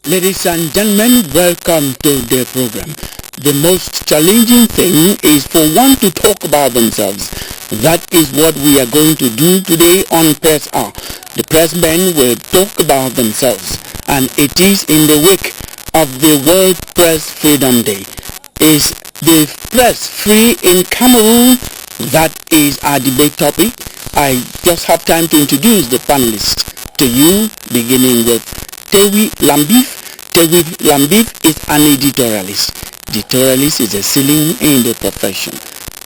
Ladies and gentlemen, welcome to the program. The most challenging thing is for one to talk about themselves. That is what we are going to do today on Press Hour. The pressmen will talk about themselves, and it is in the wake of the World Press Freedom Day. Is the press free in Cameroon? That is our debate topic. I just have time to introduce the panelists to you, beginning with Tewi Lambif. Tewi Lambif is an editorialist. Editorialist is a ceiling in the profession.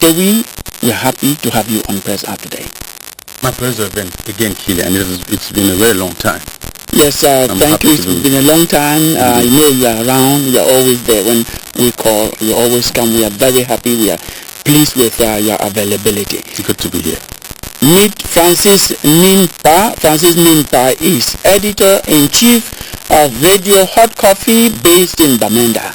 Tewi, we're happy to have you on Press Hour today. My pleasure again, Killian. It's been a very long time. Yes, thank you. It's been a long time. You know you are around. You are always there when we call. You always come. We are very happy. We are pleased with your availability. It's good to be here. Meet Francis Nimpa. Francis Nimpa is editor-in-chief of Radio Hot Coffee based in Bamenda.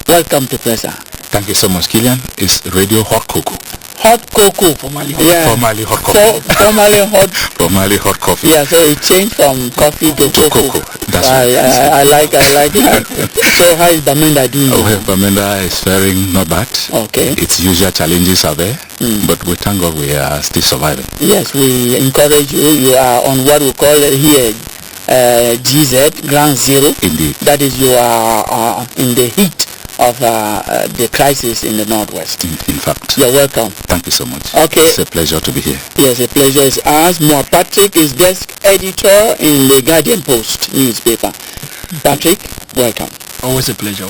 Welcome to Press Hour. Thank you so much, Killian. It's Radio Hot Cocoa. Hot cocoa. Formerly hot coffee. Formerly hot coffee. Yeah, so it changed from coffee to cocoa. That's I like that. So how is Bamenda doing? Oh, Bamenda is faring not bad. Okay. Its usual challenges are there, but we thank God we are still surviving. Yes, we encourage you. You are on what we call here GZ, Ground Zero. Indeed. That is, you are in the heat of the crisis in the Northwest. In fact. You're welcome. Thank you so much. Okay. It's a pleasure to be here. Yes, a pleasure is ours. Moa Patrick is desk editor in the Guardian Post newspaper. Patrick, welcome. Always a pleasure.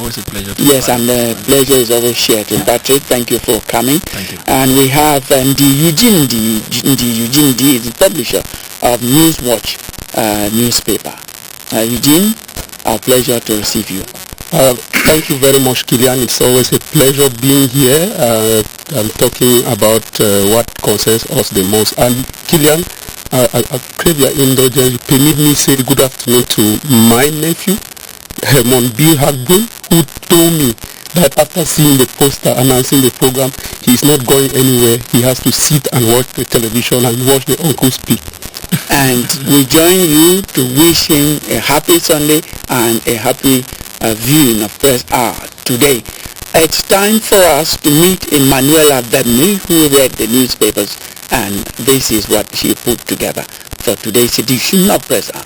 Yes, and the pleasure is always shared. Patrick, thank you for coming. Thank you. And we have Eugene D is the publisher of Newswatch newspaper. Eugene, our pleasure to receive you. Thank you very much, Killian. It's always a pleasure being here and talking about what concerns us the most. And Killian, I crave your indulgence. Permit me say good afternoon to my nephew, Herman B. Haggun, who told me that after seeing the poster announcing the program, he's not going anywhere. He has to sit and watch the television and watch the uncle speak. And we join you to wish him a happy Sunday and a happy viewing of Press Hour today. It's time for us to meet Emanuela Bebni, who read the newspapers, and this is what she put together for today's edition of Press Hour.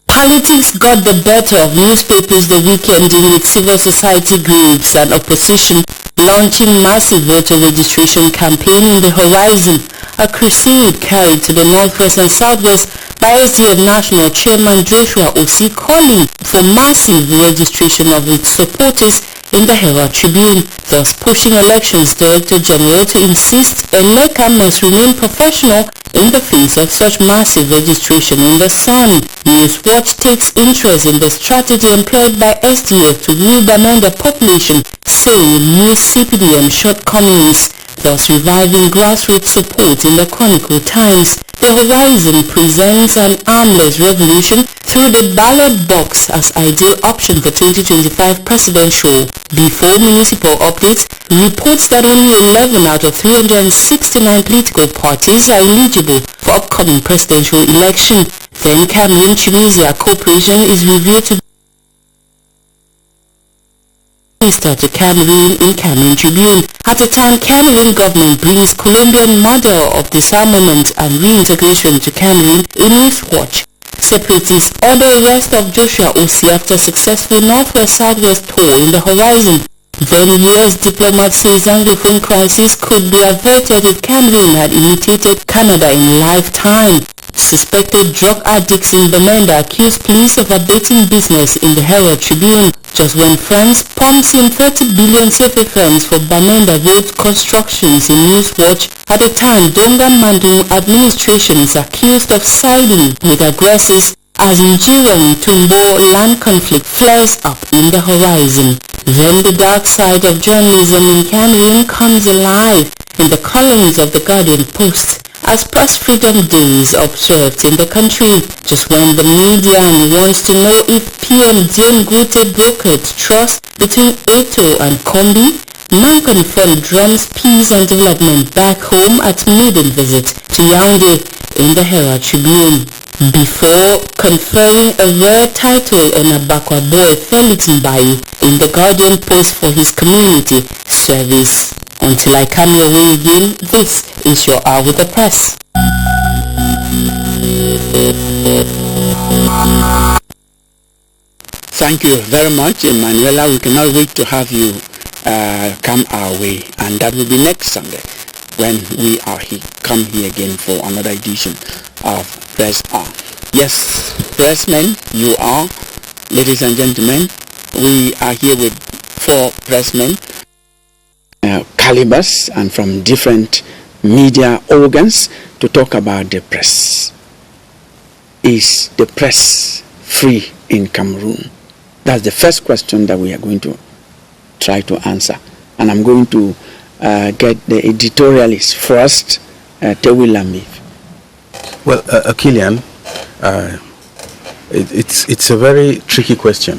Politics got the better of newspapers the weekend in with civil society groups and opposition launching massive voter registration campaign in the horizon, a crusade carried to the northwest and southwest by SDF National Chairman Joshua Osi calling for massive registration of its supporters in the Herald Tribune, thus pushing Elections Director General to insist Eleka must remain professional in the face of such massive registration in the Sun. Newswatch takes interest in the strategy employed by SDF to rule Bamenda population, saying it knew CPDM shortcomings, thus reviving grassroots support in the Chronicle Times. The Horizon presents an armless revolution through the ballot box as ideal option for 2025 presidential. Before municipal updates, reports that only 11 out of 369 political parties are eligible for upcoming presidential election. Then Cameroon-Tunisia cooperation is revealed to Minister to Cameroon in Cameroon Tribune. At a time Cameroon government brings Colombian model of disarmament and reintegration to Cameroon in Newswatch. Separatists order arrest of Joshua Osi after successful northwest-southwest tour in the horizon. Then US diplomat says Anglophone crisis could be averted if Cameroon had imitated Canada in lifetime. Suspected drug addicts in Bamenda accuse police of abating business in the Herald Tribune. Just when France pumps in 30 billion CFA funds for Bamenda road constructions in Newswatch, at the time Donga Mandu administration is accused of siding with aggressors as Nigerian Tumbo land conflict flares up in the horizon. Then the dark side of journalism in Cameroon comes alive in the columns of the Guardian Post as Press Freedom Day is observed in the country. Just when the media wants to know if PM Dion Gute brokered trust between Eto and Kombi, non-confirmed drums peace and development back home at maiden visit to Yaoundé in the Herald Tribune. Before conferring a rare title on Abakwa boy Felix Mbayi in the Guardian post for his community service. Until I come your way again, this is your Hour with the Press. Thank you very much, Emanuela. We cannot wait to have you come our way, and that will be next Sunday when we are come here again for another edition of Press On. Yes, pressmen, you are, ladies and gentlemen, we are here with 4 pressmen, calibers and from different media organs to talk about the press. Is the press free in Cameroon? That's the first question that we are going to try to answer. And I'm going to get the editorialist first, Tewi Lambi. Well, Kilian, it's a very tricky question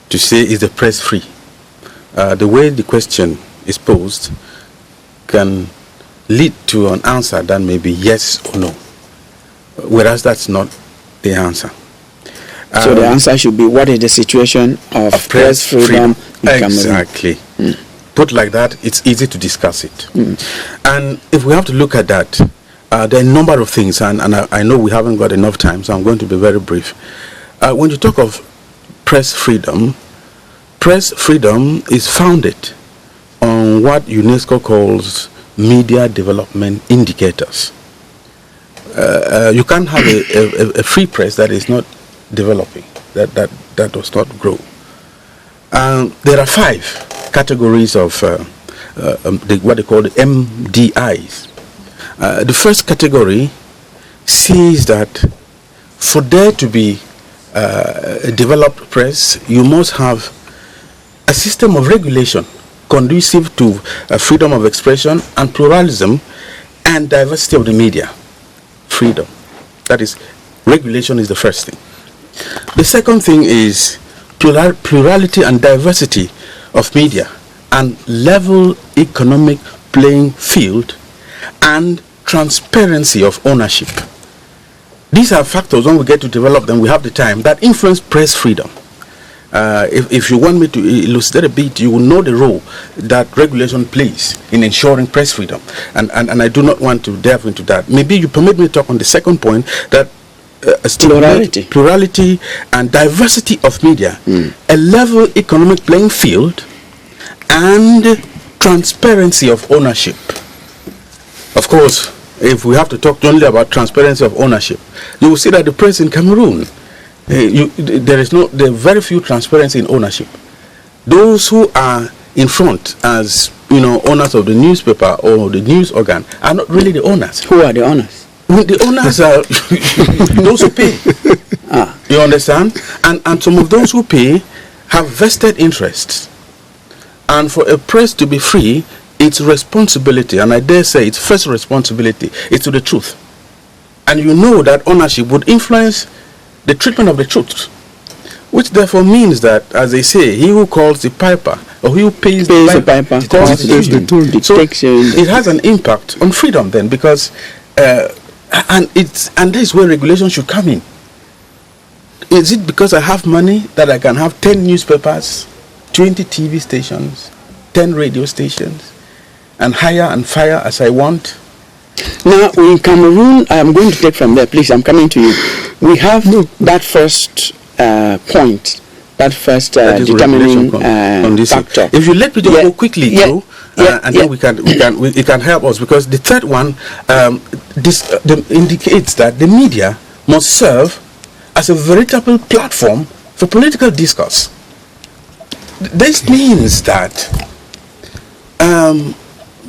to say, is the press free? The way the question is posed can lead to an answer that may be yes or no, whereas that's not the answer. So the answer should be, what is the situation of press freedom in Cameroon? Exactly. Put like that, it's easy to discuss it. And if we have to look at that, there are a number of things, and I know we haven't got enough time, so I'm going to be very brief. When you talk of press freedom is founded on what UNESCO calls media development indicators. You can't have a free press that is not developing, that does not grow. There are 5 categories of what they call the MDIs. The first category says that for there to be a developed press, you must have a system of regulation conducive to freedom of expression and pluralism and diversity of the media. Freedom. That is, regulation is the first thing. The second thing is plurality and diversity of media and level economic playing field and transparency of ownership. These are factors, when we get to develop them, we have the time, that influence press freedom. If you want me to elucidate a bit, you will know the role that regulation plays in ensuring press freedom. And I do not want to delve into that. Maybe you permit me to talk on the second point, that plurality and diversity of media, a level economic playing field, and transparency of ownership. Of course, if we have to talk only about transparency of ownership, you will see that the press in Cameroon, there are very few transparency in ownership. Those who are in front as owners of the newspaper or the news organ are not really the owners. Who are the owners? The owners are those who pay. You understand? And some of those who pay have vested interests. And for a press to be free, its responsibility, and I dare say its first responsibility, is to the truth. And you know that ownership would influence the treatment of the truth, which therefore means that, as they say, he who calls the piper, or he who pays the piper calls the tune. So it has an impact on freedom then, because and this is where regulation should come in. Is it because I have money that I can have 10 newspapers, 20 TV stations, 10 radio stations, and hire and fire as I want? Now, in Cameroon, I'm going to take from there, please, I'm coming to you. We have that first point, that first determining factor. If you let me just go quickly through, and then it can help us, because the third one indicates that the media must serve as a veritable platform for political discourse. This means that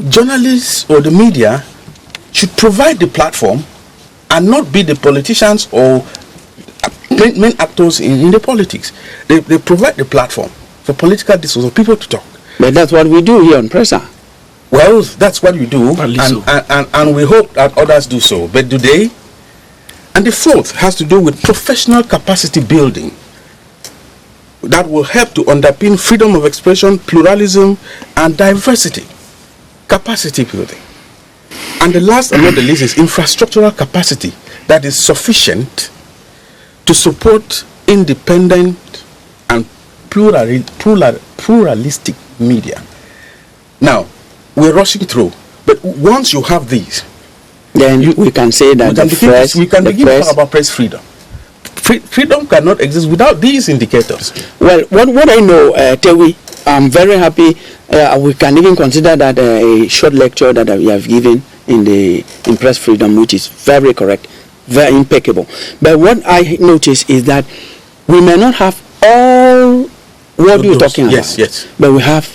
journalists or the media should provide the platform and not be the politicians or main actors in the politics. They provide the platform for political discourse, for people to talk. But that's what we do here on Pressa. Well, that's what we do, and we hope that others do so. But do they? And the fourth has to do with professional capacity building. that will help to underpin freedom of expression, pluralism, and diversity. Capacity building. And the last and not the least is infrastructural capacity that is sufficient to support independent and pluralistic media. Now, we're rushing through, but once you have these, then we can say that we can begin to talk about press freedom. Freedom cannot exist without these indicators. Well, what I know, Tewi, I'm very happy. We can even consider that a short lecture that we have given in press freedom, which is very correct, very impeccable. But what I notice is that we may not have all what you're talking about. Yes. But we have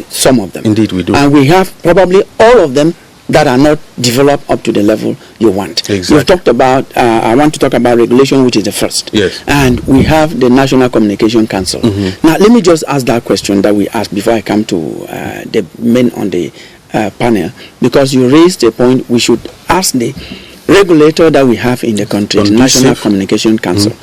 some of them. Indeed, we do. And we have probably all of them that are not developed up to the level you want. Exactly. You've talked about, I want to talk about regulation, which is the first. Yes. And we have the National Communication Council. Mm-hmm. Now, let me just ask that question that we asked before I come to the men on the panel, because you raised a point. We should ask the regulator that we have in the country, the National Communication Council,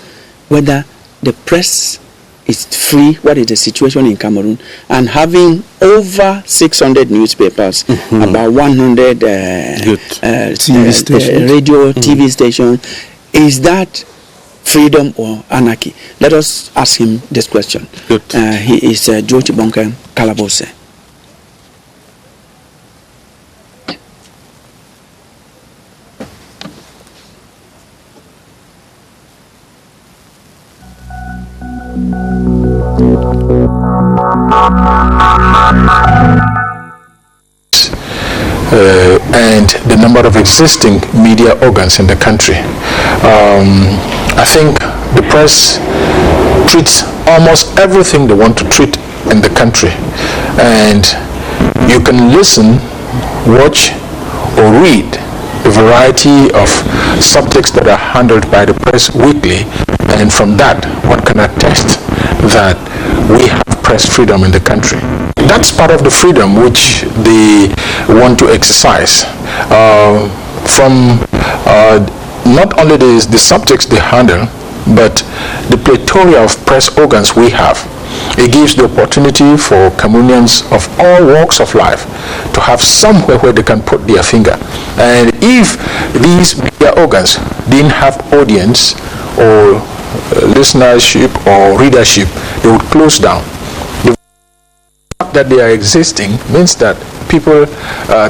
whether the press is free, what is the situation in Cameroon, and having over 600 newspapers, about 100 TV stations. radio, TV stations, is that freedom or anarchy? Let us ask him this question. He is George Bonke Kalabose. And the number of existing media organs in the country. I think the press treats almost everything they want to treat in the country, and you can listen, watch, or read a variety of subjects that are handled by the press weekly, and from that one can attest that we have press freedom in the country. That's part of the freedom which they want to exercise from not only the subjects they handle, but the plethora of press organs we have. It gives the opportunity for Cameroonians of all walks of life to have somewhere where they can put their finger. And if these media organs didn't have audience or listenership or readership, they would close down. The fact that they are existing means that people,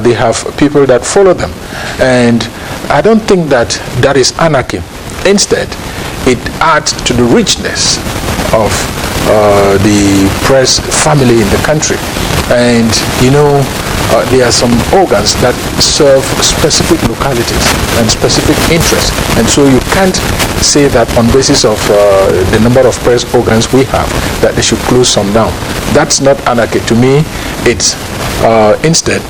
they have people that follow them. And I don't think that is anarchy. Instead, it adds to the richness of the press family in the country. And there are some organs that serve specific localities and specific interests, and so you can't say that on basis of the number of press organs we have that they should close some down. That's not anarchy. To me, it's instead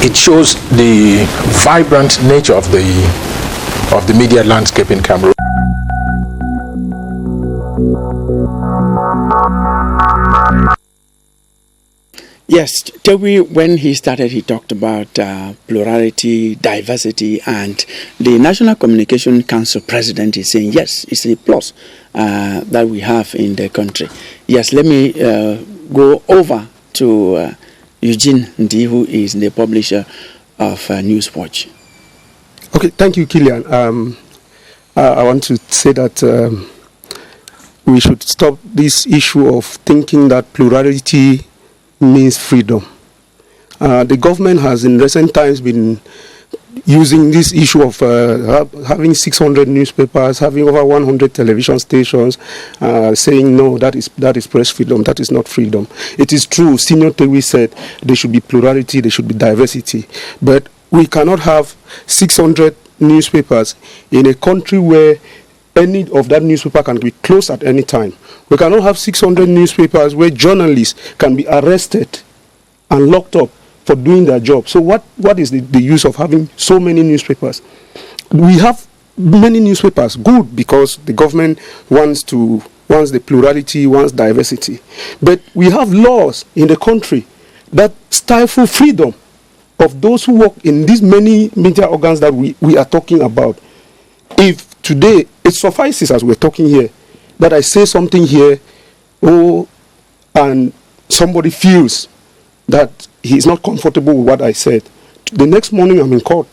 it shows the vibrant nature of the media landscape in Cameroon. Yes, Toby, when he started, he talked about plurality, diversity, and the National Communication Council president is saying, yes, it's a plus that we have in the country. Yes, let me go over to Eugene Ndi, who is the publisher of Newswatch. Okay, thank you, Kilian. I want to say that we should stop this issue of thinking that plurality means freedom. The government has in recent times been using this issue of having 600 newspapers, having over 100 television stations, saying no, that is press freedom, that is not freedom. It is true, Senior Tewi said there should be plurality, there should be diversity, but we cannot have 600 newspapers in a country where any of that newspaper can be closed at any time. We cannot have 600 newspapers where journalists can be arrested and locked up for doing their job. So what is the use of having so many newspapers? We have many newspapers, good, because the government wants the plurality, wants diversity. But we have laws in the country that stifle freedom of those who work in these many media organs that we are talking about. If today, it suffices as we're talking here, that I say something here and somebody feels that he's not comfortable with what I said, the next morning I'm in court.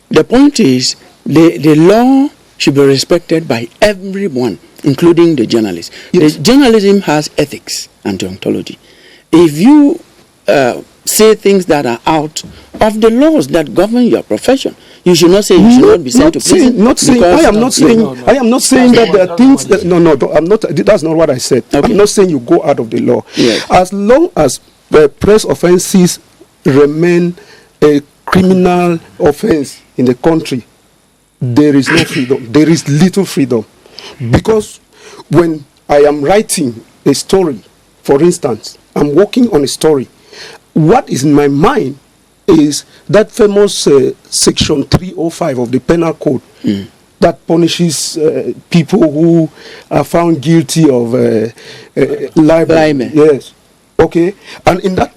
The point is, the law should be respected by everyone, including the journalists. Yes. The journalism has ethics and deontology. If you say things that are out of the laws that govern your profession, you should not say you should not be sent to prison. I am not saying that there are things that, I'm not. That's not what I said. Okay. I'm not saying you go out of the law. Yes. As long as the press offences remain a criminal offence in the country, there is no freedom. There is little freedom. Because when I am writing a story, for instance, I'm working on a story, what is in my mind is that famous section 305 of the penal code that punishes people who are found guilty of libel. Yes. Okay. And in that,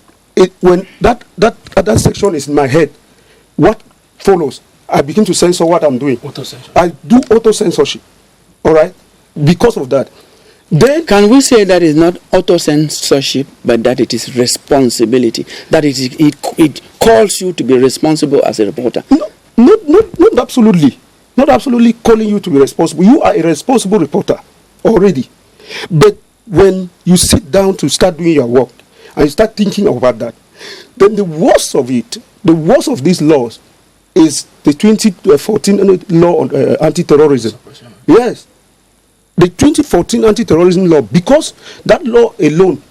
when that section is in my head, what follows? I begin to censor what I'm doing. I do auto-censorship. All right? Because of that. Then can we say that is not auto-censorship, but that it is responsibility? That it calls you to be responsible as a reporter? No, not absolutely. Not absolutely calling you to be responsible. You are a responsible reporter already. But when you sit down to start doing your work and you start thinking about that, then the worst of it, the worst of these laws is the 2014 law on anti-terrorism. Yes. The 2014 anti-terrorism law, because that law alone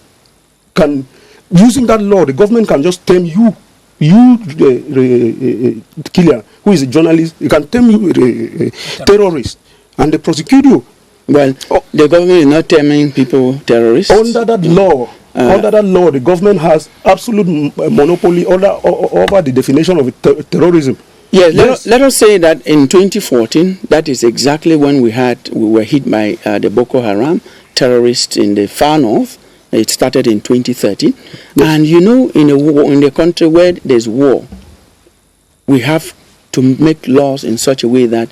can, using that law, the government can just term you, Killian, who is a journalist, you can term you a terrorist, and they prosecute you. Well, the government is not terming people terrorists. Under that law, the government has absolute monopoly over the definition of terrorism. Yes, let us say that in 2014, that is exactly when we were hit by the Boko Haram terrorists in the far north. It started in 2013. Yes. And you know, in a country where there's war, we have to make laws in such a way that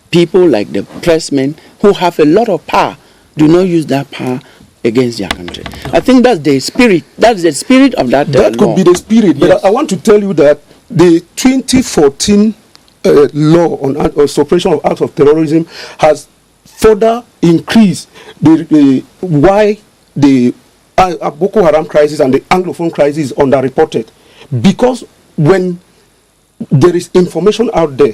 people like the pressmen who have a lot of power do not use that power against their country. I think that's the spirit. That's the spirit of that That law. could be the spirit. Yes. But I want to tell you that the 2014 law on suppression of acts of terrorism has further increased why the Boko Haram crisis and the Anglophone crisis is underreported. Because when there is information out there,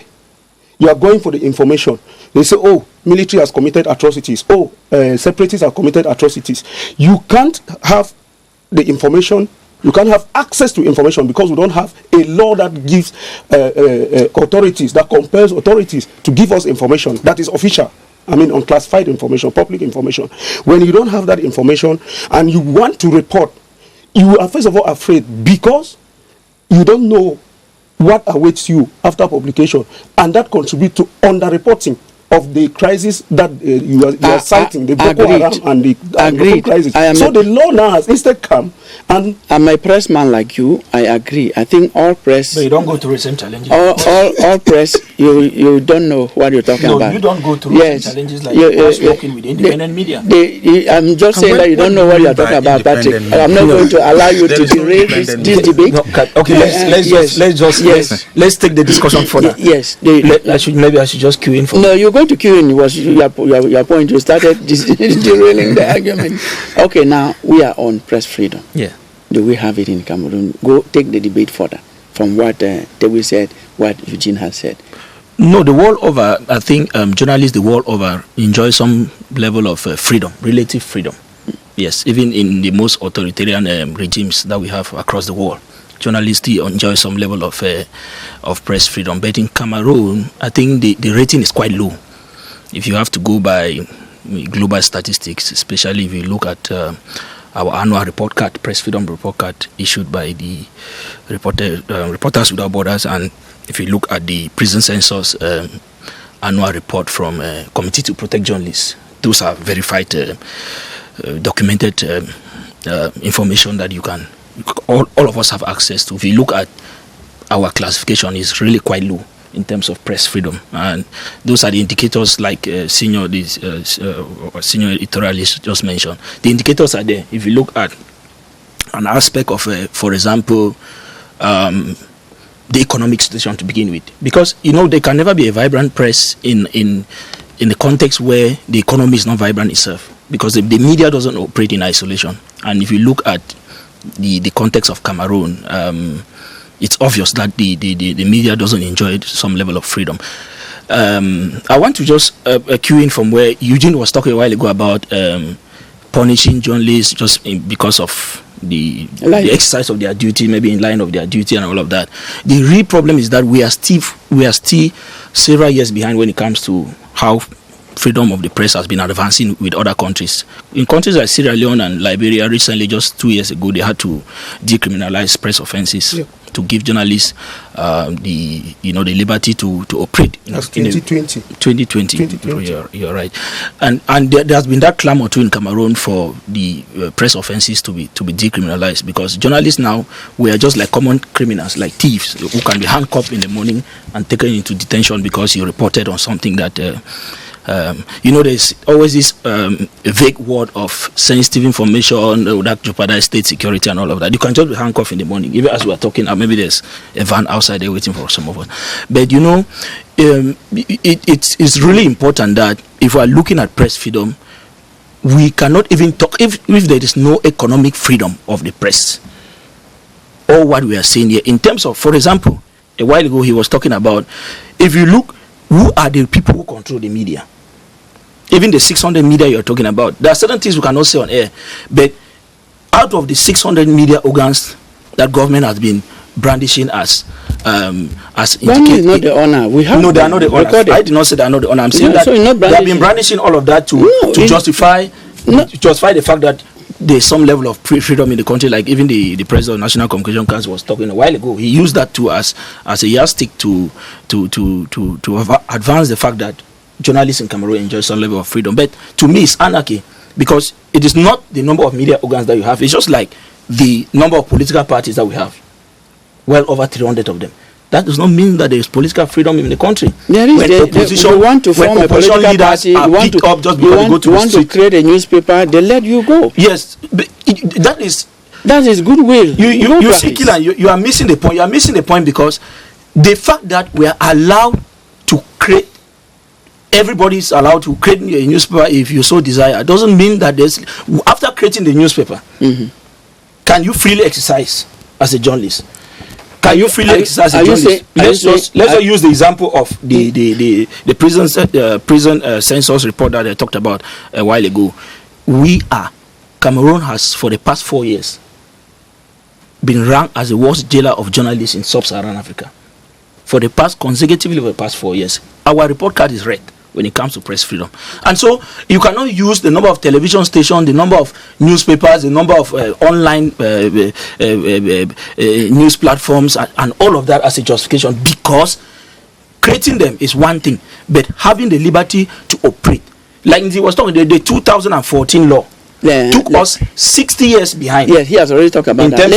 you are going for the information. They say, oh, military has committed atrocities. Oh, separatists have committed atrocities. You can't have the information. You can't have access to information because we don't have a law that gives authorities, that compels authorities to give us information that is official. I mean, unclassified information, public information. When you don't have that information and you want to report, you are first of all afraid because you don't know what awaits you after publication, and that contributes to underreporting of the crisis that you are citing, the Boko Haram and the Anglophone crisis. So the law now has instead come and I'm a pressman like you. I agree. I think all press. But you don't go through the same challenges. All press. You don't know what you're talking about. No, you don't go through the same challenges like us working with independent media. I'm just saying that you don't know what you're talking about, Patrick. I'm not going to allow you to derail this debate. Let's take the discussion further. Yes. Maybe I should just cue in for. No, you're going to cue in. Was your point? You started derailing the argument. Okay, now we are on press freedom. Yeah. Do we have it in Cameroon? Go take the debate further from what Dewi said, what Eugene has said. No, the world over, I think journalists the world over enjoy some level of freedom, relative freedom. Yes, even in the most authoritarian regimes that we have across the world, journalists still enjoy some level of press freedom. But in Cameroon, I think the rating is quite low. If you have to go by global statistics, especially if you look at our annual report card, Press Freedom Report Card, issued by the Reporters Without Borders, and if you look at the Prison Census annual report from Committee to Protect Journalists, those are verified, documented information that you can, all of us have access to. If you look at our classification, it's really quite low. in terms of press freedom. And those are the indicators like senior editorialist just mentioned. The indicators are there. If you look at an aspect of, for example, the economic situation to begin with, because there can never be a vibrant press in the context where the economy is not vibrant itself, because the media doesn't operate in isolation. And if you look at the context of Cameroon, it's obvious that the media doesn't enjoy some level of freedom. I want to just cue in from where Eugene was talking a while ago about punishing journalists just because of the exercise of their duty, maybe in line of their duty and all of that. The real problem is that we are still several years behind when it comes to how freedom of the press has been advancing with other countries. In countries like Sierra Leone and Liberia, recently, just 2 years ago, they had to decriminalize press offenses to give journalists the liberty to operate. That's 2020. 2020. You're right. And there has been that clamor too in Cameroon for the press offenses to be decriminalized, because journalists now, we are just like common criminals, like thieves who can be handcuffed in the morning and taken into detention because you reported on something that there's always this vague word of sensitive information that jeopardize state security and all of that. You can just be handcuffed in the morning, even as we are talking. Maybe there's a van outside there waiting for some of us. But it's really important that if we are looking at press freedom, we cannot even talk if there is no economic freedom of the press. Or what we are saying here in terms of, for example, a while ago he was talking about, if you look, who are the people who control the media? Even the 600 media you're talking about, there are certain things we cannot say on air. But out of the 600 media organs that government has been brandishing as one is not the honor. We have no, they are not the honor. I did not say they are not the honor. I'm saying that so they have been brandishing all of that to justify the fact that there's some level of freedom in the country. Like even the president of National Communication Council was talking a while ago. He used that too as a yardstick to advance the fact that journalists in Cameroon enjoy some level of freedom. But to me, it's anarchy, because it is not the number of media organs that you have. It's just like the number of political parties that we have. Well over 300 of them. That does not mean that there is political freedom in the country. There is. You want to form a political party, you want to create a newspaper, they let you go. Yes, but that is goodwill. You see, Kilan, you are missing the point. You are missing the point because the fact that we are allowed to create, everybody is allowed to create a newspaper if you so desire, doesn't mean that after creating the newspaper, can you freely exercise as a journalist? Can you freely exercise a journalist? Let's just use the example of the prison census report that I talked about a while ago. Cameroon has for the past 4 years been ranked as the worst jailer of journalists in sub-Saharan Africa. Consecutively for the past 4 years. Our report card is red when it comes to press freedom. And so you cannot use the number of television stations, the number of newspapers, the number of online news platforms and all of that as a justification, because creating them is one thing, but having the liberty to operate. Like he was talking, the 2014 law took us 60 years behind. Yes, he has already talked about that.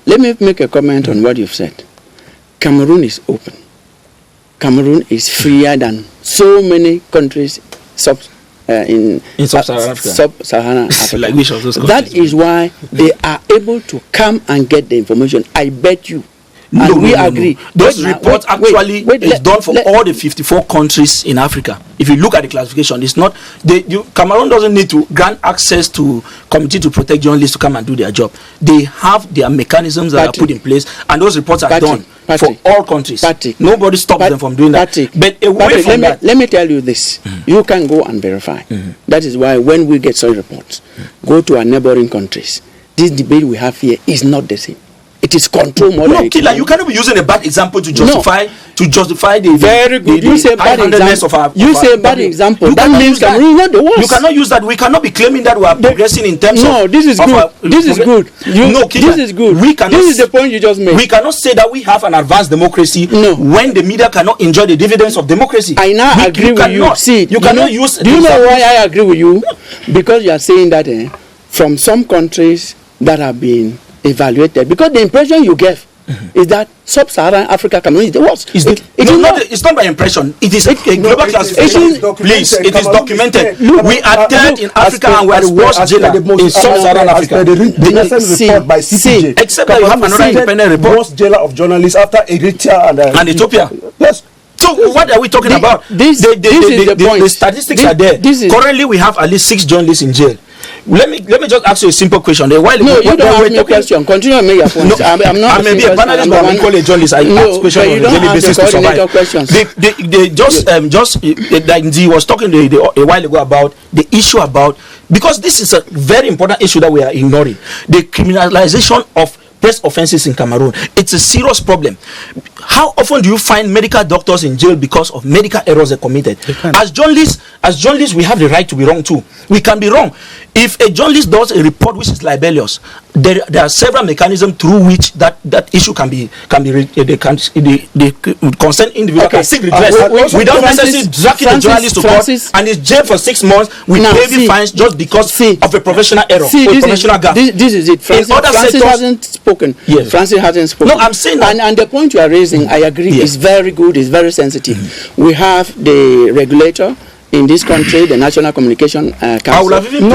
Let me make a comment on what you've said. Cameroon is open. Cameroon is freer than so many countries in sub-Saharan Africa. Like which of those countries? That is why they are able to come and get the information. I bet you. We agree. Those reports is done for all the 54 countries in Africa. If you look at the classification, it's not Cameroon doesn't need to grant access to committee to protect journalists to come and do their job. They have their mechanisms that are put in place, and those reports are done for all countries. Nobody stops them from doing that. But away from that, let me tell you this: you can go and verify. That is why when we get such reports, go to our neighboring countries. This debate we have here is not the same. It is control more than Killer, you cannot be using a bad example to justify the very good. You say bad example. You say bad example. That means Cameroon is not the worst. You cannot use that. We cannot be claiming that we are progressing in terms of. No, this is good. This is good. This is good. This is the point you just made. We cannot say that we have an advanced democracy when the media cannot enjoy the dividends of democracy. I now agree with you. See, you cannot use. Do you know why I agree with you? Because you are saying that from some countries that have been evaluated, because the impression you gave is that sub-Saharan Africa, Cameroon is the worst. It's not by impression. It is a global classification. Please, it is documented. We are third in Africa and we are the worst jailer in sub-Saharan Africa. The recent report by CPJ, except that you have another independent report. Worst jailer of journalists after Eritrea and Ethiopia. Yes. So what are we talking about? The statistics are there. Currently, we have at least 6 journalists in jail. Let me just ask you a simple question. You don't ask me a question. Continue to make your point. No, I may be a panelist, but I'm equally a journalist. I ask questions on a daily basis to survive. Like Nzi was talking a while ago about the issue about, because this is a very important issue that we are ignoring, the criminalization of press offenses in Cameroon. It's a serious problem. How often do you find medical doctors in jail because of medical errors they committed? As journalists, we have the right to be wrong too. We can be wrong. If a journalist does a report which is libelous, there are several mechanisms through which that issue can be the concerned individual can seek redress without necessarily dragging the journalist to court and is jailed for 6 months with heavy fines just because of a professional error or a professional gap. This is it. Francis hasn't spoken. Yes. Francis hasn't spoken. No, I'm saying that. And the point you are raising, I agree, is very good, is very sensitive. We have the regulator in this country, the National Communication Council. I will have even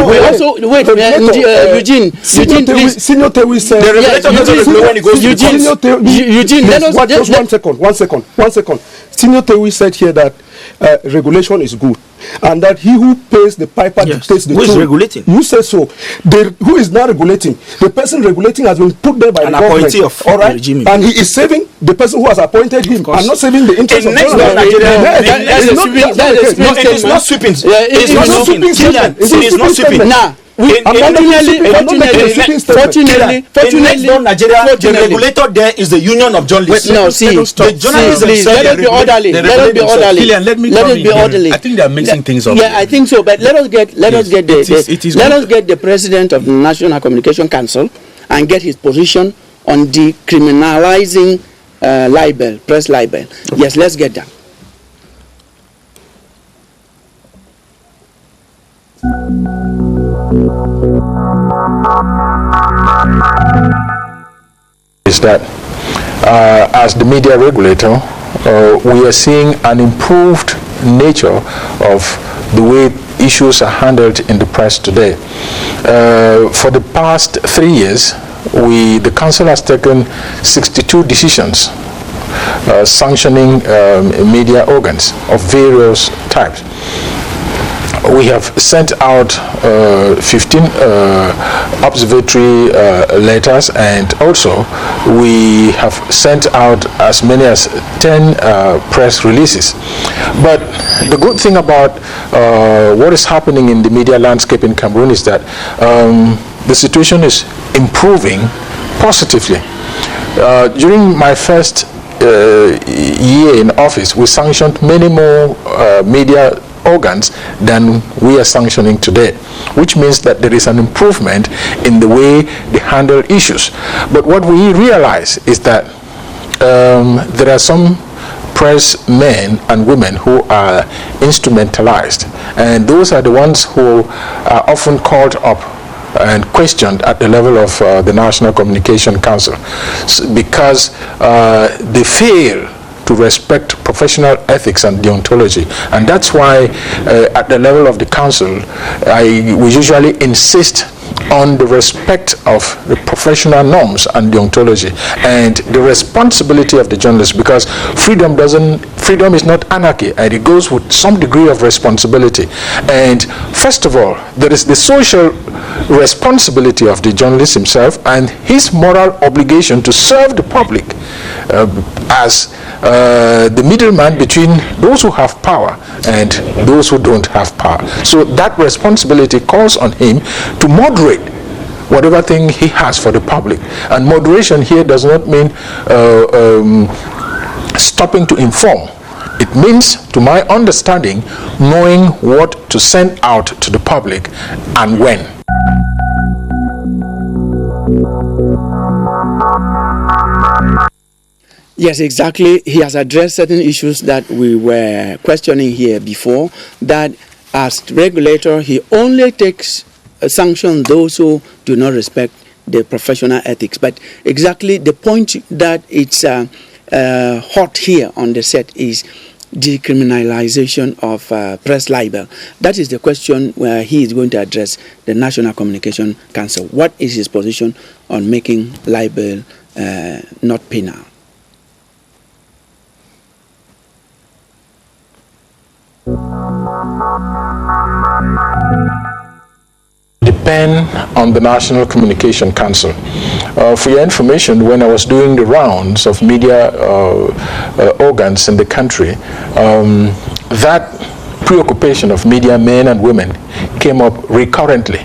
Eugene, please. Senior Tewi said. The regulator doesn't know when he goes to the court. Eugene, let us just one second. Senior Tewi said here that regulation is good, and that he who pays the piper dictates the tune. Who is regulating? You say so. Who is not regulating? The person regulating has been put there by the government. All right, and he is saving the person who has appointed him, and not saving the interest of Nigeria. It is not sweeping. It is not sweeping. Now, fortunately, the regulator there is the Union of Journalists. No, see, the journalists themselves. Let us be orderly. Let me be orderly. I think they are mixing things up. Yeah, I think so. But let us get the president of the National Communication Council and get his position on decriminalizing libel, press libel. Okay. Yes, let's get that. Is that as the media regulator, we are seeing an improved nature of the way issues are handled in the press today. For the past 3 years, the council has taken 62 decisions sanctioning media organs of various types. We have sent out 15 observatory letters, and also we have sent out as many as 10 press releases. But the good thing about what is happening in the media landscape in Cameroon is that the situation is improving positively. During my first year in office, we sanctioned many more media organs than we are sanctioning today, which means that there is an improvement in the way they handle issues. But what we realize is that there are some press men and women who are instrumentalized, and those are the ones who are often called up and questioned at the level of the National Communication Council, because they fail to respect professional ethics and deontology. And that's why at the level of the council, we usually insist on the respect of the professional norms and deontology and the responsibility of the journalist, because freedom is not anarchy, and it goes with some degree of responsibility. And first of all, there is the social responsibility of the journalist himself and his moral obligation to serve the public as the middleman between those who have power and those who don't have power. So that responsibility calls on him to moderate whatever thing he has for the public. And moderation here does not mean stopping to inform. It means, to my understanding, knowing what to send out to the public and when. Yes, exactly. He has addressed certain issues that we were questioning here before, that as regulator, he only takes sanction those who do not respect the professional ethics. But exactly the point that it's hot here on the set is decriminalization of press libel. That is the question where he is going to address the National Communication Council. What is his position on making libel not penal? Depend on the National Communication Council. For your information, when I was doing the rounds of media organs in the country, that preoccupation of media men and women came up recurrently.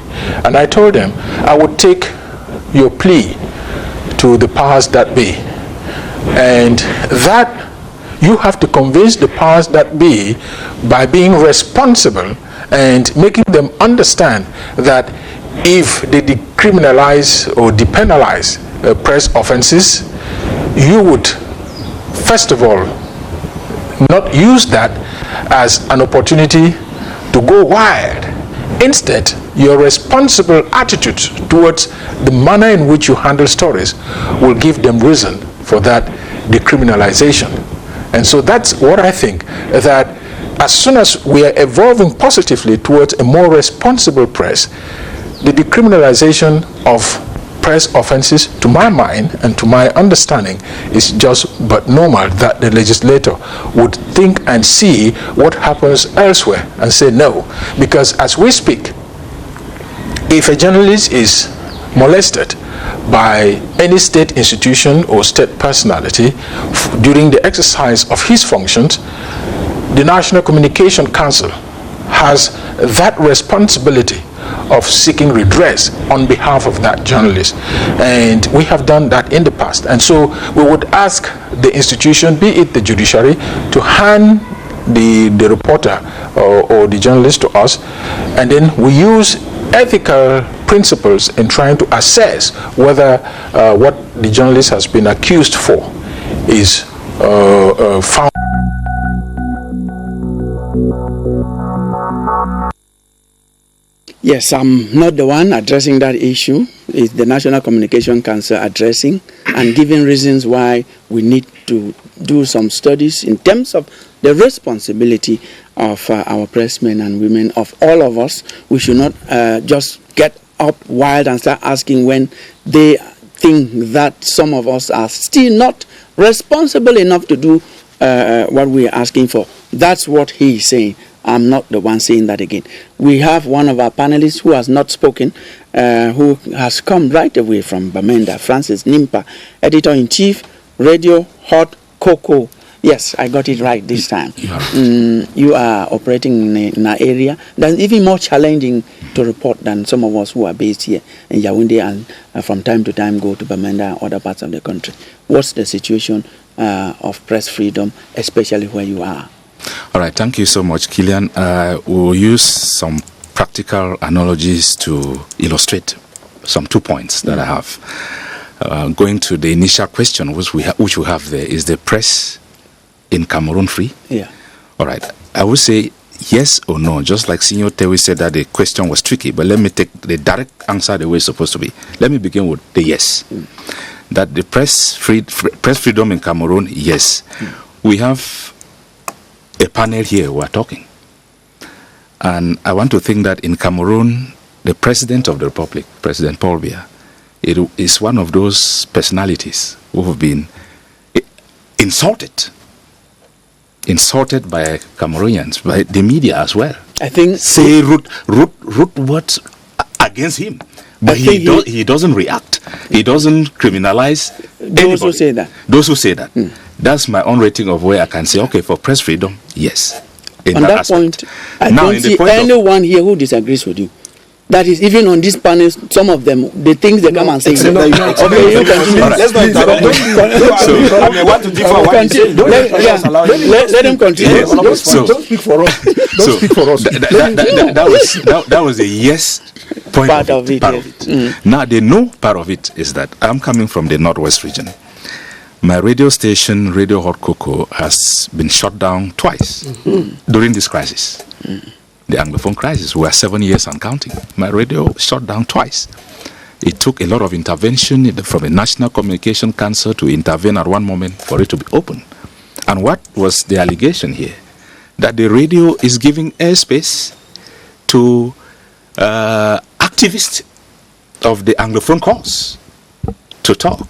And I told them I would take your plea to the powers that be, and that you have to convince the powers that be by being responsible and making them understand that if they decriminalize or depenalize press offenses, you would first of all not use that as an opportunity to go wild. Instead, your responsible attitude towards the manner in which you handle stories will give them reason for that decriminalization. And so that's what I think, that as soon as we are evolving positively towards a more responsible press, the decriminalization of press offenses, to my mind and to my understanding, is just but normal, that the legislator would think and see what happens elsewhere and say no. Because as we speak, if a journalist is molested by any state institution or state personality during the exercise of his functions, the National Communication Council has that responsibility of seeking redress on behalf of that journalist. And we have done that in the past. And so we would ask the institution, be it the judiciary, to hand the reporter or the journalist to us, and then we use ethical principles in trying to assess whether what the journalist has been accused for is found. Yes, I'm not the one addressing that issue. It's the National Communication Council addressing and giving reasons why we need to do some studies in terms of the responsibility of our pressmen and women, of all of us. We should not just get up wild and start asking when they think that some of us are still not responsible enough to do what we are asking for. That's what he is saying. I'm not the one saying that again. We have one of our panelists who has not spoken, who has come right away from Bamenda, Francis Nimpa, Editor-in-Chief, Radio Hot Cocoa. Yes, I got it right this time. You are operating in an area that's even more challenging to report than some of us who are based here in Yaoundé and from time to time go to Bamenda and other parts of the country. What's the situation of press freedom, especially where you are? All right, thank you so much, Killian. We'll use some practical analogies to illustrate some 2 points that I have. Going to the initial question, which we have there, is the press in Cameroon free? Yeah. All right. I would say yes or no, just like Senior Tewi said that the question was tricky, but let me take the direct answer the way it's supposed to be. Let me begin with the yes. That the press freedom in Cameroon, yes. We have a panel here who are talking. And I want to think that in Cameroon, the President of the Republic, President Paul Biya, is one of those personalities who have been insulted by Cameroonians, by the media as well. I think say rude words against him, but he doesn't react. He doesn't criminalize those who say that. Those who say that. That's my own rating of where I can say, okay, for press freedom, yes. On that point, I don't see anyone here who disagrees with you. That is, even on this panel, some of them, the things they come and say. Okay, you continue. Let's not interrupt. I mean, want to differ what you say. Let them continue. Don't speak for us. Don't speak for us. That was a yes point part of it. Now, the no part of it is that I'm coming from the Northwest region. My radio station, Radio Hot Cocoa, has been shut down twice during this crisis. The Anglophone crisis. We are 7 years and counting. My radio shut down twice. It took a lot of intervention from the National Communication Council to intervene at one moment for it to be open. And what was the allegation here? That the radio is giving airspace to activists of the Anglophone cause to talk.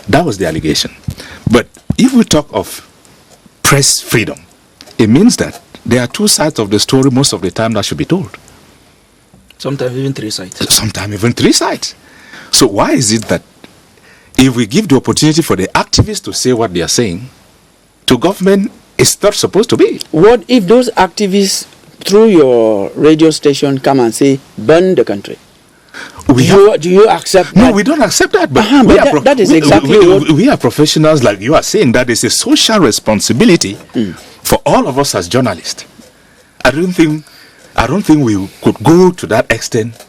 That was the allegation. But if we talk of press freedom, it means that there are two sides of the story most of the time that should be told. Sometimes even three sides. Sometimes even three sides. So why is it that if we give the opportunity for the activists to say what they are saying, to government, it's not supposed to be? What if those activists through your radio station come and say, burn the country? Do you accept that? No, we don't accept that. But, that is exactly what... We are professionals, like you are saying, that is a social responsibility for all of us as journalists. I don't think we could go to that extent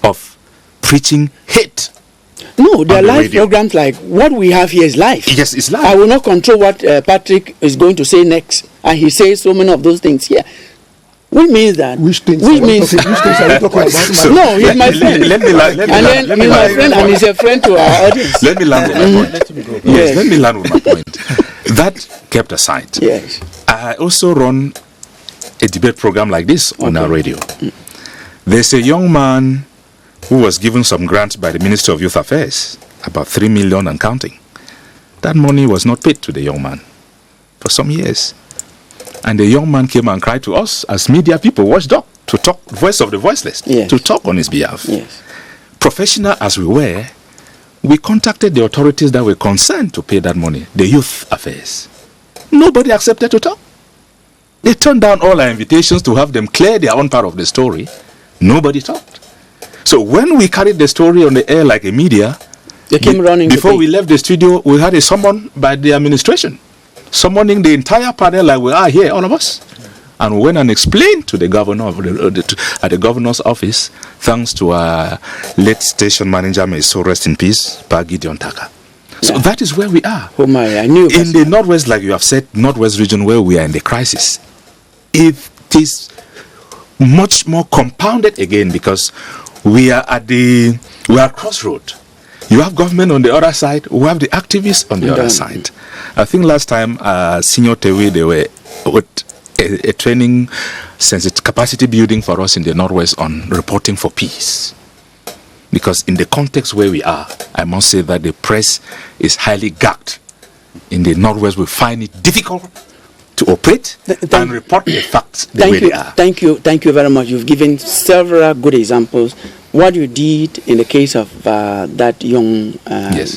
of preaching hate. No, there are live programs like what we have here is live. Yes, it's live. I will not control what Patrick is going to say next. And he says so many of those things here. Which means that... Which things are you talking about? So, no, he's my friend. Let me land and he's a friend to our audience. Let me land with my point. Yes, let me land with my point. That kept aside. Yes. I also run a debate program like this on our radio. There's a young man who was given some grants by the Ministry of Youth Affairs, about 3 million and counting. That money was not paid to the young man for some years. And the young man came and cried to us as media people, watchdog, to talk, voice of the voiceless, to talk on his behalf. Yes. Professional as we were, we contacted the authorities that were concerned to pay that money, the Youth Affairs. Nobody accepted to talk. They turned down all our invitations to have them clear their own part of the story. Nobody talked. So when we carried the story on the air like a media, they came running. Before we left the studio, we had a summon by the administration, summoning the entire panel like we are here, all of us. And we went and explained to the governor of at the governor's office, thanks to our late station manager, may so rest in peace, Pa Gideon Taka. So that is where we are. Oh my, I knew. In the Northwest, like you have said, Northwest region where we are in the crisis, it is much more compounded again because we are at crossroad. You have government on the other side, we have the activists on the other side. I think last time, Senior Tewi, they were with a training capacity building for us in the Northwest on reporting for peace. Because in the context where we are, I must say that the press is highly gagged. In the Northwest, we find it difficult to operate and report the facts the way they are. Thank you very much. You've given several good examples. What you did in the case of that young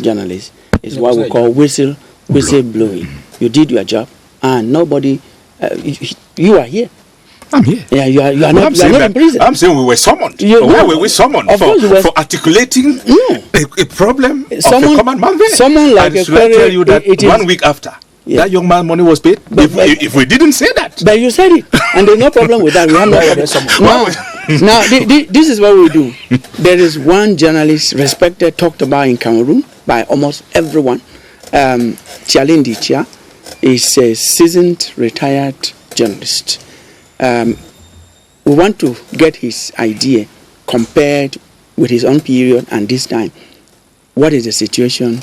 journalist is what we call whistleblowing. You did your job, and nobody. You are here. I'm here. Yeah, you are not in prison. I'm saying we were summoned. Why were we summoned? For articulating a problem of a common man there. Someone like and should I tell you that 1 week after, that young man money was paid? If we didn't say that. But you said it, and there's no problem with that. We have no problem. Now, this is what we do. There is one journalist respected, talked about in Cameroon by almost everyone. Chialindi Chia is a seasoned, retired journalist. We want to get his idea compared with his own period and this time. What is the situation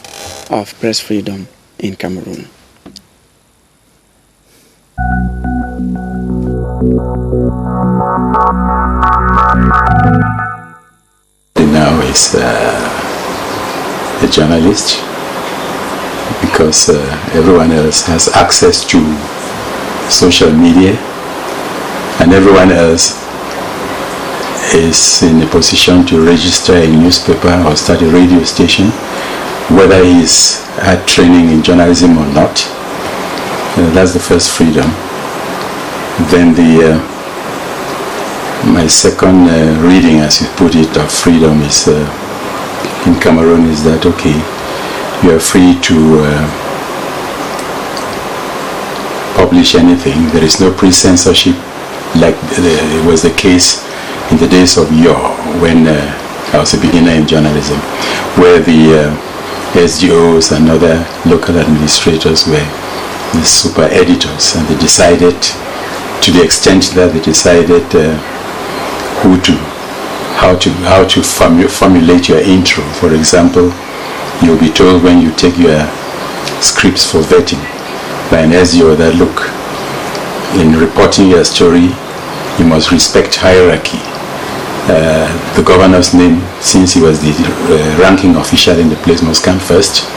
of press freedom in Cameroon? Now is a journalist because everyone else has access to social media and everyone else is in a position to register a newspaper or start a radio station, whether he's had training in journalism or not. That's the first freedom. Then my second reading, as you put it, of freedom is in Cameroon is that okay, you are free to publish anything. There is no pre-censorship like it was the case in the days of yore when I was a beginner in journalism, where the SGOs and other local administrators were the super editors, and they decided, to the extent that they decided who to how to formulate your intro. For example, you'll be told when you take your scripts for vetting by an SEO that, look, in reporting your story, you must respect hierarchy. The governor's name, since he was the ranking official in the place, must come first.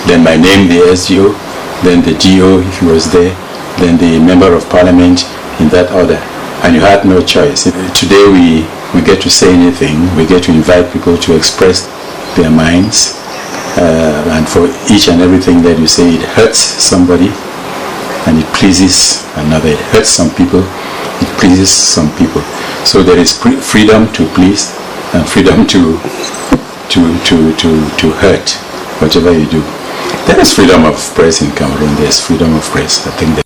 Then my name, the SEO, then the GO if he was there, then the member of parliament, in that order. And you had no choice. Today we get to say anything, we get to invite people to express their minds, and for each and everything that you say, it hurts somebody and it pleases another. It hurts some people, it pleases some people. So there is freedom to please and freedom to hurt, whatever you do. There is freedom of press in Cameroon. There is freedom of press. I think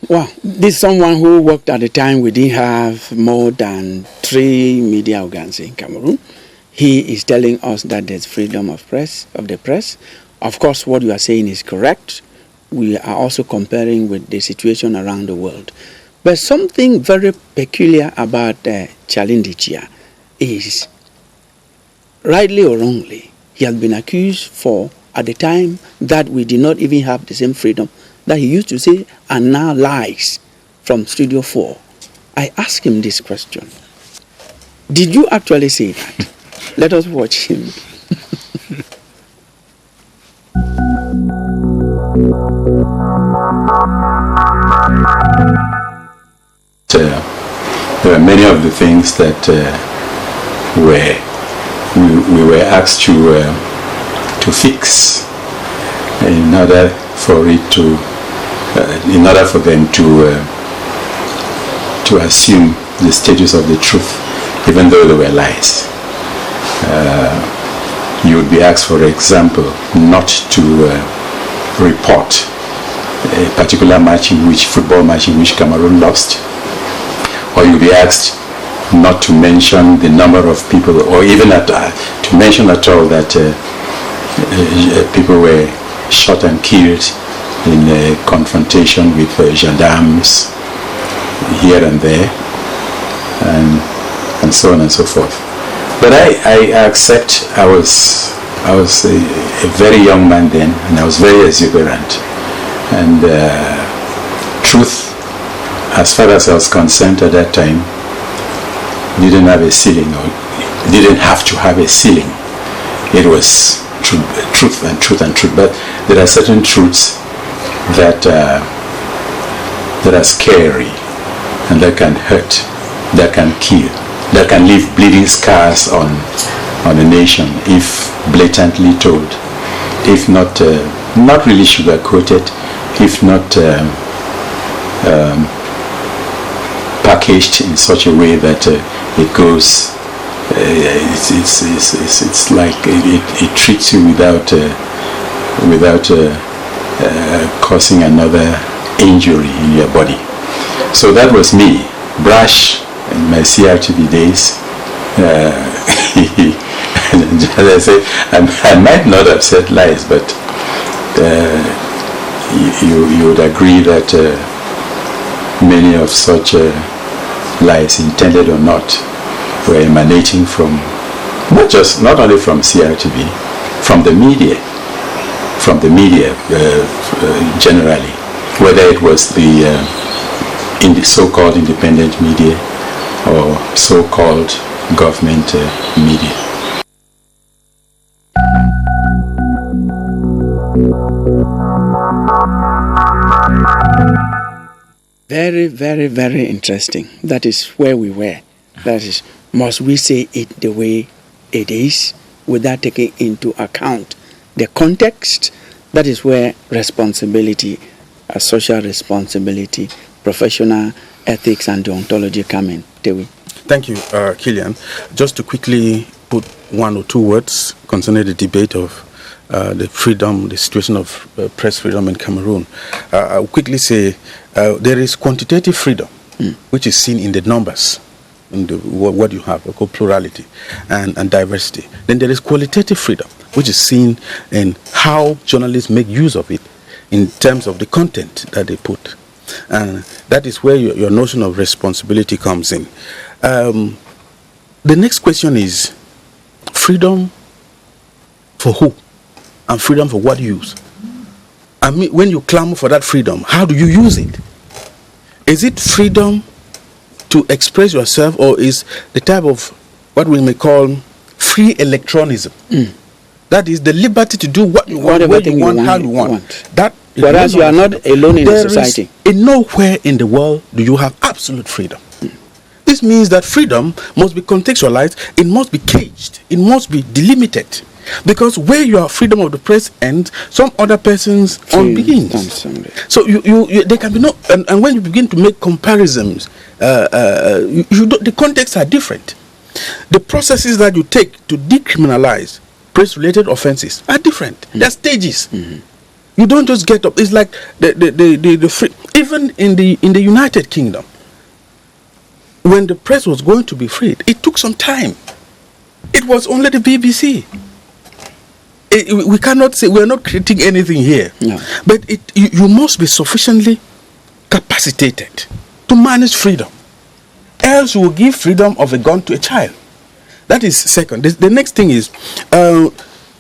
Well, this is someone who worked at the time we didn't have more than 3 media organs in Cameroon. He is telling us that there's freedom of the press. Of course, what you are saying is correct. We are also comparing with the situation around the world. But something very peculiar about Charlie Chia is, rightly or wrongly, he has been accused for, at the time that we did not even have the same freedom, that he used to say, and now lies from Studio 4. I asked him this question. Did you actually say that? Let us watch him. There are many of the things that we were asked to fix in order for it to, in order for them to assume the status of the truth, even though they were lies. You would be asked, for example, not to report a particular football match in which Cameroon lost, or you'll be asked not to mention the number of people, or even to mention at all that people were shot and killed in a confrontation with gendarmes here and there, and so on and so forth. But I accept I was a very young man then, and I was very exuberant, and truth, as far as I was concerned at that time, didn't have a ceiling, or didn't have to have a ceiling. It was truth and truth and truth. But there are certain truths that are scary, and that can hurt, that can kill, that can leave bleeding scars on a nation if blatantly told, if not really sugar-coated, if not packaged in such a way that it goes, it's like it treats you without causing another injury in your body. So that was me, brash in my CRTV days. As I say, I might not have said lies, but you would agree that many of such lies, intended or not, were emanating from not only from CRTV, from the media generally, whether it was in the so-called independent media or so-called government media. Very, very, very interesting. That is where we were. That is, must we say it the way it is without taking into account the context? That is where responsibility, social responsibility, professional ethics and deontology come in. Dewi. Thank you, Killian. Just to quickly put 1 or 2 words concerning the debate of the situation of press freedom in Cameroon. I'll quickly say there is quantitative freedom, which is seen in the numbers, in what you have, called plurality and diversity. Then there is qualitative freedom, which is seen in how journalists make use of it in terms of the content that they put. And that is where your notion of responsibility comes in. The next question is freedom for who? And freedom for what use? I mean, when you clamor for that freedom, how do you use it? Is it freedom to express yourself, or is the type of what we may call free electronism? That is the liberty to do what you want, where you want, how you want. That whereas you are not alone in the society. In nowhere in the world do you have absolute freedom. This means that freedom must be contextualized, it must be caged, it must be delimited. Because where your freedom of the press ends, some other person's own begins. So there can be no, and when you begin to make comparisons, the contexts are different. The processes that you take to decriminalize press-related offenses are different. There are stages. You don't just get up. It's like the free, even in the United Kingdom, when the press was going to be freed, it took some time. It was only the BBC. We cannot say, we're not critiquing anything here, but you must be sufficiently capacitated to manage freedom. Else you will give freedom of a gun to a child. That is second. The next thing is,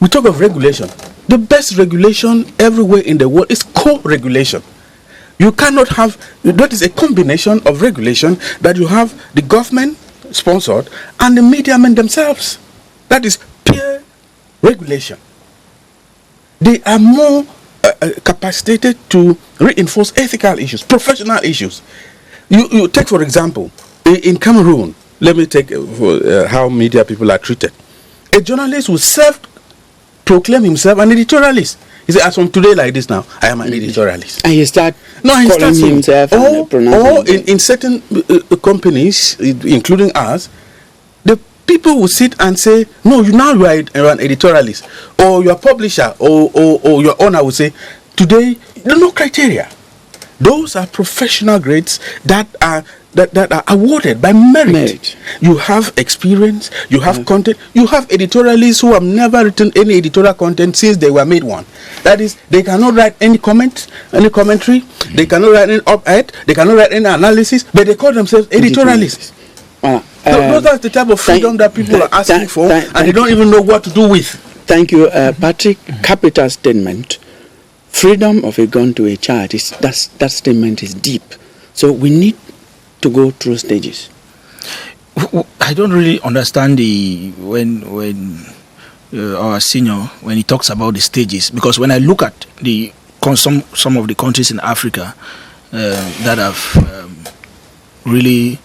we talk of regulation. The best regulation everywhere in the world is co-regulation. You cannot have, that is a combination of regulation that you have the government sponsored and the media men themselves. That is peer regulation. They are more capacitated to reinforce ethical issues, professional issues. You take, for example, in Cameroon, let me take how media people are treated. A journalist will self-proclaim himself an editorialist. He said, as from today like this now, I am an editorialist. And he starts calling himself or in certain companies, including us, the people will sit and say, no, you are an editorialist. Or your publisher or your owner will say, today, there are no criteria. Those are professional grades that are awarded by merit. You have experience, you have content, you have editorialists who have never written any editorial content since they were made one. That is, they cannot write any comment, any commentary, they cannot write any op-ed, they cannot write any analysis, but they call themselves editorialists. Those are the type of freedom that people are asking for, and they don't even know what to do with. Thank you, Patrick. Capital statement. Freedom of a gun to a child, that statement is deep. So we need to go through stages. I don't really understand when our senior, when he talks about the stages, because when I look at some of the countries in Africa that have really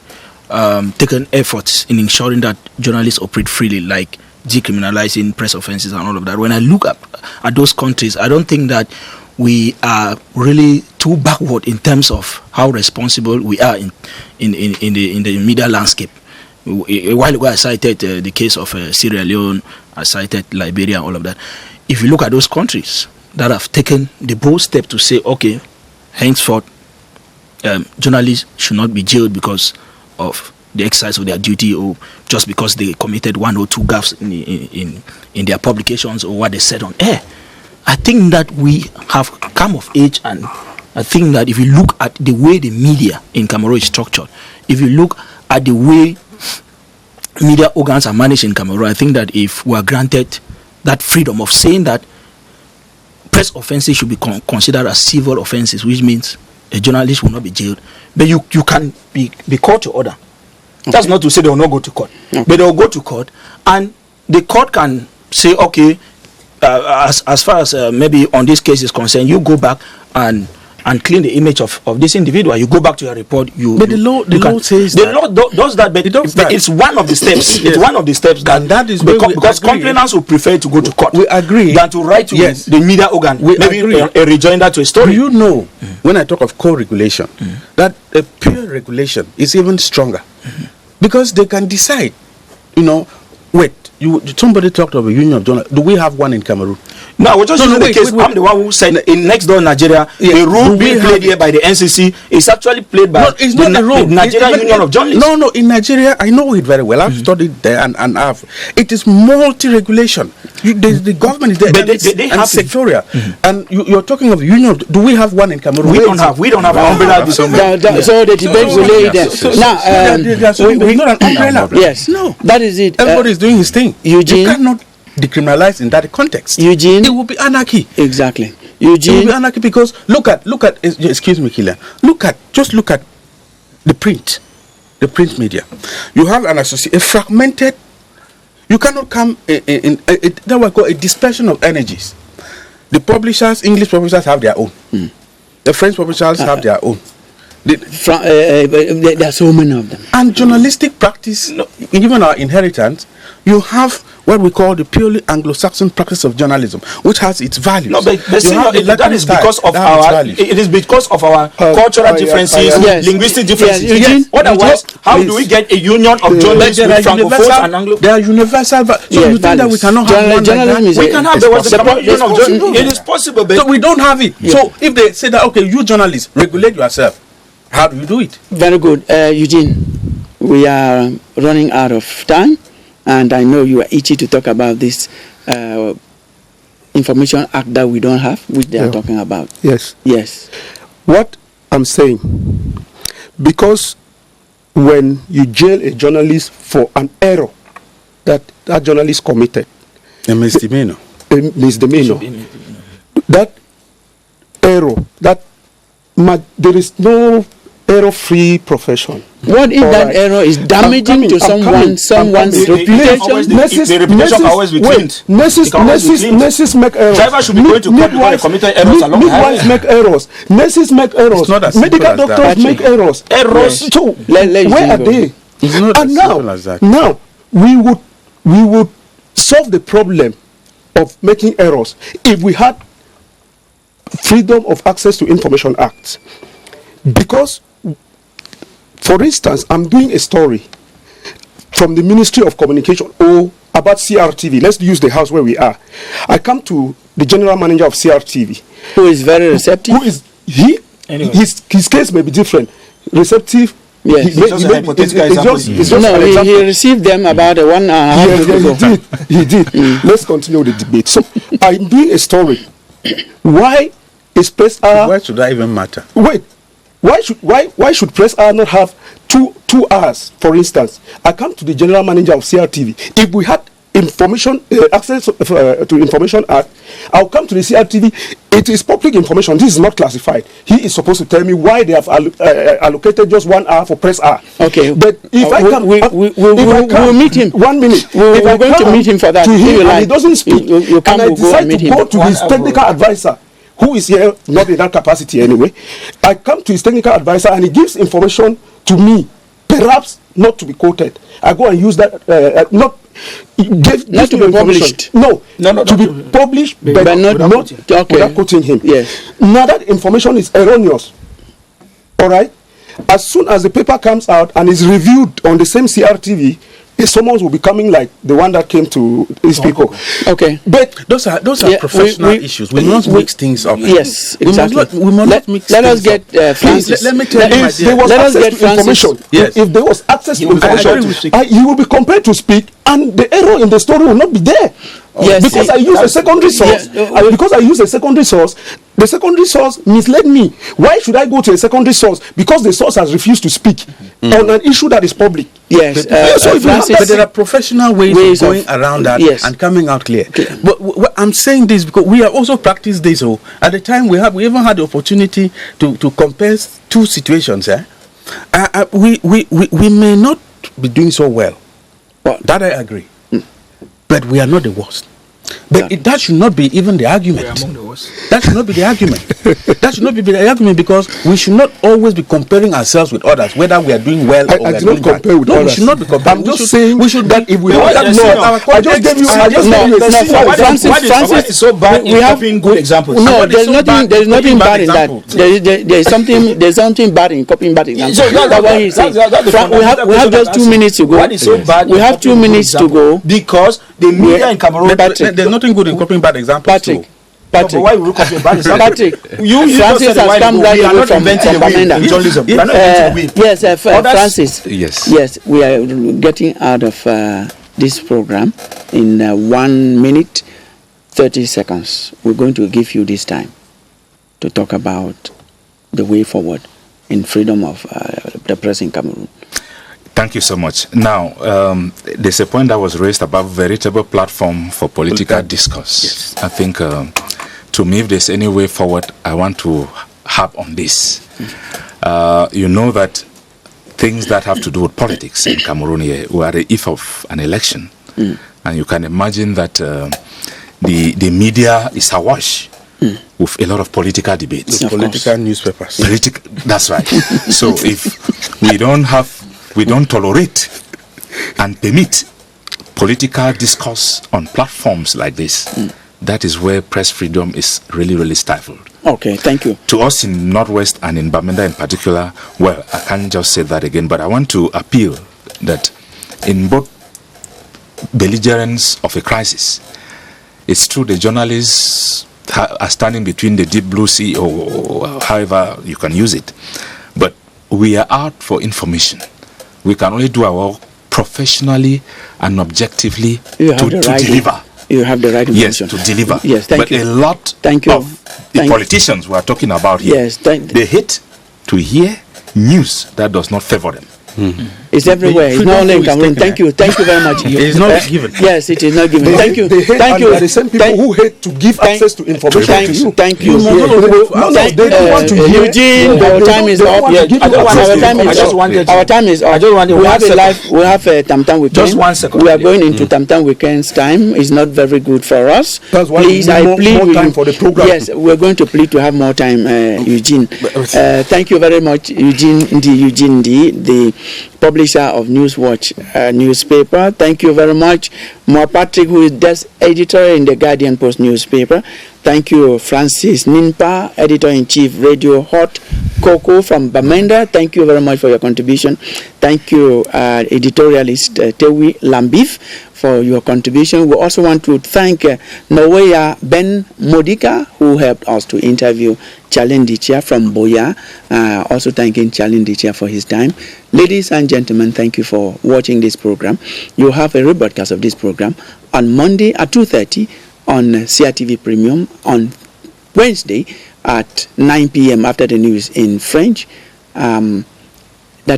taken efforts in ensuring that journalists operate freely, like decriminalizing press offenses and all of that, when I look at those countries, I don't think that we are really too backward in terms of how responsible we are in the media landscape. A while ago I cited the case of Sierra Leone, I cited Liberia and all of that. If you look at those countries that have taken the bold step to say, okay, henceforth, journalists should not be jailed because of the exercise of their duty, or just because they committed one or two gaffes in their publications or what they said on air. I think that we have come of age, and I think that if you look at the way the media in Cameroon is structured, if you look at the way media organs are managed in Cameroon, I think that if we are granted that freedom of saying that press offenses should be considered as civil offenses, which means a journalist will not be jailed, but you can be called to order. Okay. That's not to say they will not go to court, but they will go to court, and the court can say, okay, as far as maybe on this case is concerned, you go back and clean the image of this individual. You go back to your report. But the law says the law does that, but it's one of the steps. It's one of the steps that is because complainants will prefer to go to court. We agree than to write to the media organ. Maybe a rejoinder to a story. Do you know when I talk of co-regulation that a peer regulation is even stronger because they can decide, Wait, somebody talked of a union of journalists. Do we have one in Cameroon? No, we're just using the case. I'm the one who said in next door Nigeria, the role being played here by the NCC is actually played by the Nigerian Union of Journalists. No, in Nigeria, I know it very well. I've studied there and it is multi-regulation. The government is there, but and sectorial. And you're talking of union. Do we have one in Cameroon? We don't have an umbrella. So the debate will lay there. Now, not an umbrella. Yes, no, that is it. Everybody is doing his thing. Eugene, you cannot decriminalize in that context. Eugene, it will be anarchy. Exactly. Eugene, it will be anarchy because look at. Excuse me, Kilian. Look at the print media. You have a fragmented. You cannot come in that will call a dispersion of energies. The publishers, English publishers, have their own. The French publishers have their own. There are so many of them. And journalistic practice, even our inheritance, you have what we call the purely Anglo-Saxon practice of journalism, which has its values. No, but that is because of our. It is because of our cultural differences, linguistic differences. Yes. Otherwise, how do we get a union of journalists with Francophones and Anglo? They are universal. So you think that we cannot have one like that? We can have the union of journalists. It is possible, but so we don't have it. So if they say that, okay, you journalists regulate yourself, how do you do it? Very good, Eugene. We are running out of time. And I know you are itchy to talk about this Information Act that we don't have, which they are talking about. Yes. Yes. What I'm saying, because when you jail a journalist for an error that journalist committed, a misdemeanor, that error, there is no error-free profession. What if that error is damaging to someone's reputation? The reputation can always be cleaned. Nurses make errors. Drivers should be going to court because they committed errors along the highway. Midwives make errors. Nurses make errors. Medical doctors make errors. So where are they? It's not as simple as that. Now we would solve the problem of making errors if we had Freedom of Access to Information Act. Because, for instance, I'm doing a story from the Ministry of Communication about CRTV. Let's use the house where we are. I come to the general manager of CRTV, who is very receptive. Who is he? Anyway. His case may be different. Receptive. Yes. He received them about 1 hour ago. He did. Let's continue the debate. So I'm doing a story. Why is Press R? Why should that even matter? Wait. Why should Press R not have two hours, for instance? I come to the general manager of CRTV. If we had information access to Information Act, I'll come to the CRTV. It is public information. This is not classified. He is supposed to tell me why they have allocated just 1 hour for Press R. Okay. But if I come, we'll meet him. 1 minute. We're going to meet him for that. To him, and he doesn't speak. And I decide to go to his technical advisor, who is here not in that capacity anyway. I come to his technical advisor and he gives information to me, perhaps not to be quoted. I go and use that, not to be published. No, to be published, but not without quoting him. Yes. Now that information is erroneous. All right? As soon as the paper comes out and is reviewed on the same CRTV, someone will be coming like the one that came to these people. Okay. But those are professional issues. We must mix things up. Yes, exactly. We must not mix let us get Francis. Let me tell you, if there was access to information, if there was access to information, you will be compelled to speak, and the error in the story will not be there. Yes, because I use a secondary source. Because I use a secondary source, the secondary source misled me. Why should I go to a secondary source? Because the source has refused to speak on an issue that is public. Yes, but there are professional ways of going around that and coming out clear. But I'm saying this because we have also practiced this. At the time we even had the opportunity to compare two situations. We may not be doing so well. That I agree. But we are not the worst. But that should not be even the argument. That should not be the argument. That should not be the argument, because we should not always be comparing ourselves with others, whether we are doing well or we are doing bad. With no, others. we should not be comparing. I'm just saying we should that if we have that I just gave you. Francis, so bad in copying good examples. No, there's nothing bad in that. There's something bad in copying bad examples. That's what he's saying. We have just 2 minutes to go. What is so bad? We have 2 minutes to go because the media in Cameroon. There's nothing good in copying bad examples. Patrick, why will you copy bad examples? Patrick, Francis has come right away from Bamenda. Yes, Francis. Yes, we are getting out of this program in 1 minute 30 seconds. We're going to give you this time to talk about the way forward in freedom of the press in Cameroon. Thank you so much. Now, there's a point that was raised about veritable platform for political discourse. Yes. I think, to me, if there's any way forward, I want to harp on this. You know that things that have to do with politics in Cameroon here, we are the eve of an election. And you can imagine that the media is awash with a lot of political debates. Political newspapers. That's right. So if we don't tolerate and permit political discourse on platforms like this, that is where press freedom is really, really stifled. Okay, thank you. To us in Northwest and in Bamenda in particular, well, I can't just say that again, but I want to appeal that in both belligerence of a crisis, it's true the journalists are standing between the deep blue sea, or however you can use it, but we are out for information. We can only do our work professionally and objectively to deliver. You have the right information. Yes, to deliver. Yes, thank you. But a lot of the politicians we are talking about here, they hate to hear news that does not favor them. It's everywhere. It's not only in Cameroon. Thank you very much. It's not given. Yes, it is not given. Thank you. Thank you. The same people who hate to give access to information to you. Thank you. They don't want to hear. Eugene, our time is up. Our time is up. We have a live. We have a Tamtam weekend. Just 1 second. We are going into Tamtam weekend's time. It's not very good for us. That's why please, I plead more time for the program. Yes, we're going to plead to have more time, Eugene. Thank you very much, Eugene Ndi, the publisher of Newswatch newspaper. Thank you very much. More Patrick, who is desk editor in the Guardian Post newspaper. Thank you, Francis Ninpa, editor-in-chief, Radio Hot Coco from Bamenda. Thank you very much for your contribution. Thank you, editorialist Tewi Lambif, for your contribution. We also want to thank Noweya Ben Modika, who helped us to interview Charlene Dichia from Boya. Also thanking Charlene Dichia for his time. Ladies and gentlemen, thank you for watching this program. You have a rebroadcast of this program on Monday at 2:30 on CRTV Premium, on Wednesday at 9 p.m. after the news in French. That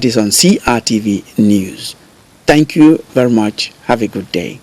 is on CRTV News. Thank you very much. Have a good day.